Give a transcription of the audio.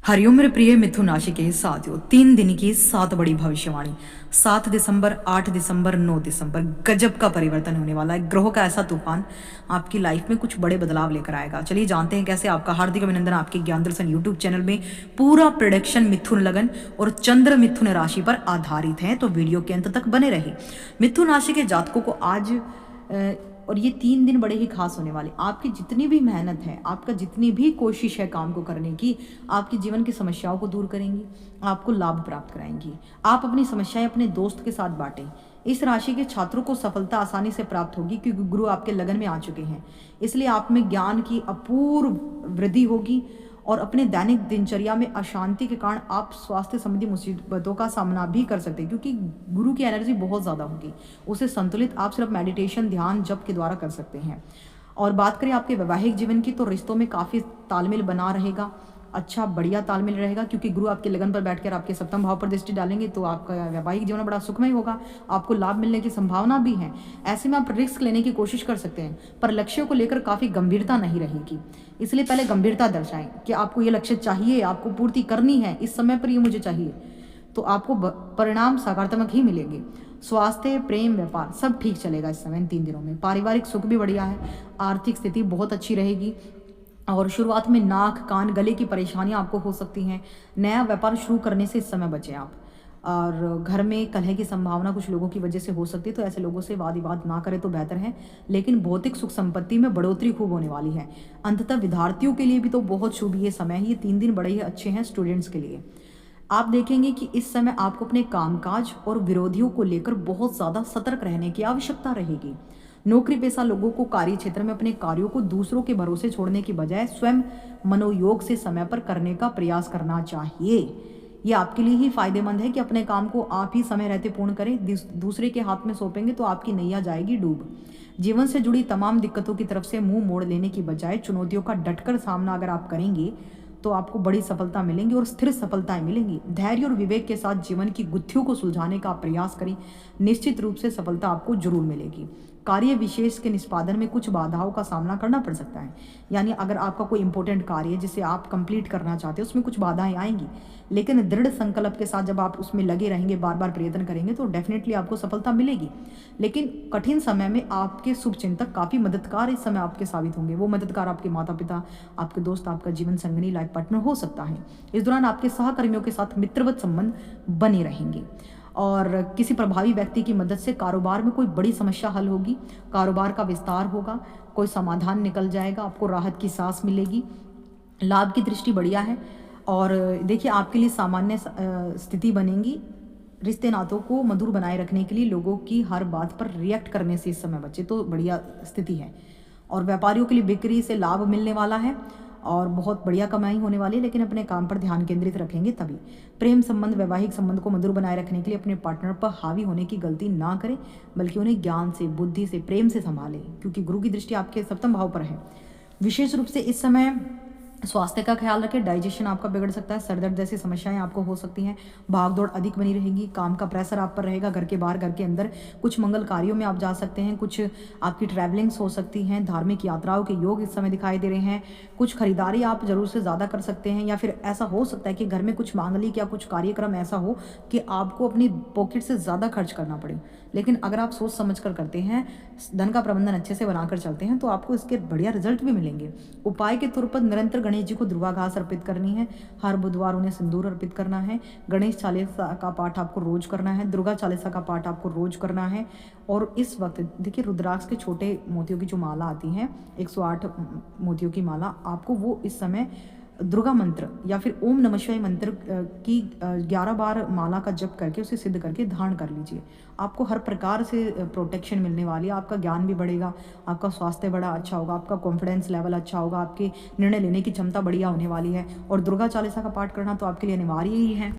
हरिओम मेरे प्रिय मिथुन राशि के साथियों, 3 दिन की 7 बड़ी भविष्यवाणी। 7 दिसंबर, 8 दिसंबर, 9 दिसंबर गजब का परिवर्तन होने वाला है। ग्रहों का ऐसा तूफान आपकी लाइफ में कुछ बड़े बदलाव लेकर आएगा। चलिए जानते हैं कैसे। आपका हार्दिक अभिनंदन आपके ज्ञान दर्शन यूट्यूब चैनल में पूरा प्रोडक्शन मिथुन लगन और चंद्र मिथुन राशि पर आधारित है, तो वीडियो के अंत तक बने रहे। मिथुन राशि के जातकों को आज और ये 3 दिन बड़े ही खास होने वाले। आपकी जितनी भी मेहनत है, आपका जितनी भी कोशिश है काम को करने की, आपके जीवन की समस्याओं को दूर करेंगी, आपको लाभ प्राप्त कराएंगी। आप अपनी समस्याएं अपने दोस्त के साथ बांटें। इस राशि के छात्रों को सफलता आसानी से प्राप्त होगी क्योंकि गुरु आपके लगन में आ चुके हैं। इसलिए आप में ज्ञान की अपूर्व वृद्धि होगी और अपने दैनिक दिनचर्या में अशांति के कारण आप स्वास्थ्य संबंधी मुसीबतों का सामना भी कर सकते हैं क्योंकि गुरु की एनर्जी बहुत ज़्यादा होगी। उसे संतुलित आप सिर्फ मेडिटेशन, ध्यान, जप के द्वारा कर सकते हैं। और बात करें आपके वैवाहिक जीवन की, तो रिश्तों में काफ़ी तालमेल बना रहेगा, अच्छा बढ़िया तालमेल रहेगा क्योंकि गुरु आपके लगन पर बैठकर आपके सप्तम भाव पर दृष्टि डालेंगे, तो आपका वैवाहिक जीवन बड़ा सुखमय होगा। आपको लाभ मिलने की संभावना भी है। ऐसे में आप रिस्क लेने की कोशिश कर सकते हैं, पर लक्ष्यों को लेकर काफ़ी गंभीरता नहीं रहेगी। इसलिए पहले गंभीरता दर्शाएं कि आपको ये लक्ष्य चाहिए, आपको पूर्ति करनी है, इस समय पर ये मुझे चाहिए, तो आपको परिणाम सकारात्मक ही मिलेंगे। स्वास्थ्य, प्रेम, व्यापार सब ठीक चलेगा इस समय, इन 3 दिनों में। पारिवारिक सुख भी बढ़िया है, आर्थिक स्थिति बहुत अच्छी रहेगी। और शुरुआत में नाक, कान, गले की परेशानियां आपको हो सकती हैं। नया व्यापार शुरू करने से इस समय बचें आप। और घर में कलह की संभावना कुछ लोगों की वजह से हो सकती है, तो ऐसे लोगों से वाद विवाद ना करें तो बेहतर है। लेकिन भौतिक सुख संपत्ति में बढ़ोतरी खूब होने वाली है। अंततः विद्यार्थियों के लिए भी तो बहुत शुभ ये समय है। ये 3 दिन बड़े ही अच्छे हैं स्टूडेंट्स के लिए। आप देखेंगे कि इस समय आपको अपने कामकाज और विरोधियों को लेकर बहुत ज़्यादा सतर्क रहने की आवश्यकता रहेगी। नौकरी पेशा लोगों को कार्य क्षेत्र में अपने कार्यों को दूसरों के भरोसे छोड़ने की बजाय स्वयं मनोयोग से समय पर करने का प्रयास करना चाहिए। ये आपके लिए ही फायदेमंद है कि अपने काम को आप ही समय रहते पूर्ण करें। दूसरे के हाथ में सौंपेंगे तो आपकी नैया जाएगी डूब। जीवन से जुड़ी तमाम दिक्कतों की तरफ से मुंह मोड़ लेने की बजाय चुनौतियों का डटकर सामना अगर आप करेंगे तो आपको बड़ी सफलता मिलेंगी और स्थिर सफलताएं मिलेंगी। धैर्य और विवेक के साथ जीवन की गुत्थियों को सुलझाने का प्रयास करें, निश्चित रूप से सफलता आपको जरूर मिलेगी। कार्य विशेष के निष्पादन में कुछ बाधाओं का सामना करना पड़ सकता है। यानी अगर आपका कोई इंपॉर्टेंट कार्य है जिसे आप कंप्लीट करना चाहते हैं, उसमें कुछ बाधाएं आएंगी, लेकिन दृढ़ संकल्प के साथ जब आप उसमें लगे रहेंगे, बार बार प्रयत्न करेंगे, तो डेफिनेटली आपको सफलता मिलेगी। लेकिन कठिन समय में आपके शुभ चिंतक काफ़ी मददगार इस समय आपके साबित होंगे। वो मददगार आपके माता पिता, आपके दोस्त, आपका जीवन संगनी, लाइफ पार्टनर हो सकता है। इस दौरान आपके सहकर्मियों के साथ मित्रवत संबंध बने रहेंगे और किसी प्रभावी व्यक्ति की मदद से कारोबार में कोई बड़ी समस्या हल होगी, कारोबार का विस्तार होगा, कोई समाधान निकल जाएगा, आपको राहत की सांस मिलेगी। लाभ की दृष्टि बढ़िया है और देखिए आपके लिए सामान्य स्थिति बनेगी। रिश्ते नातों को मधुर बनाए रखने के लिए लोगों की हर बात पर रिएक्ट करने से इस समय बचे, तो बढ़िया स्थिति है। और व्यापारियों के लिए बिक्री से लाभ मिलने वाला है और बहुत बढ़िया कमाई होने वाली है, लेकिन अपने काम पर ध्यान केंद्रित रखेंगे तभी। प्रेम संबंध, वैवाहिक संबंध को मधुर बनाए रखने के लिए अपने पार्टनर पर हावी होने की गलती ना करें, बल्कि उन्हें ज्ञान से, बुद्धि से, प्रेम से संभालें क्योंकि गुरु की दृष्टि आपके सप्तम भाव पर है। विशेष रूप से इस समय स्वास्थ्य का ख्याल रखें। डाइजेशन आपका बिगड़ सकता है, सर दर्द जैसी समस्याएं आपको हो सकती हैं, भागदौड़ अधिक बनी रहेगी, काम का प्रेशर आप पर रहेगा, घर के बाहर, घर के अंदर। कुछ मंगल कार्यों में आप जा सकते हैं, कुछ आपकी ट्रैवलिंग्स हो सकती हैं, धार्मिक यात्राओं के योग इस समय दिखाई दे रहे हैं। कुछ खरीदारी आप जरूर से ज़्यादा कर सकते हैं, या फिर ऐसा हो सकता है कि घर में कुछ मांगलिक या कुछ कार्यक्रम ऐसा हो कि आपको अपनी पॉकेट से ज़्यादा खर्च करना पड़े। लेकिन अगर आप सोच समझ कर करते हैं, धन का प्रबंधन अच्छे से बनाकर चलते हैं, तो आपको इसके बढ़िया रिजल्ट भी मिलेंगे। उपाय के तौर पर निरंतर गणेश जी को दुर्वा घास अर्पित करनी है, हर बुधवार उन्हें सिंदूर अर्पित करना है, गणेश चालीसा का पाठ आपको रोज करना है, दुर्गा चालीसा का पाठ आपको रोज करना है। और इस वक्त देखिए रुद्राक्ष के छोटे मोतियों की जो माला आती है, 108 मोतियों की माला, आपको वो इस समय दुर्गा मंत्र या फिर ओम नमः शिवाय मंत्र की 11 बार माला का जप करके उसे सिद्ध करके धारण कर लीजिए। आपको हर प्रकार से प्रोटेक्शन मिलने वाली है। आपका ज्ञान भी बढ़ेगा, आपका स्वास्थ्य बड़ा अच्छा होगा, आपका कॉन्फिडेंस लेवल अच्छा होगा, आपके निर्णय लेने की क्षमता बढ़िया होने वाली है। और दुर्गा चालीसा का पाठ करना तो आपके लिए अनिवार्य ही है।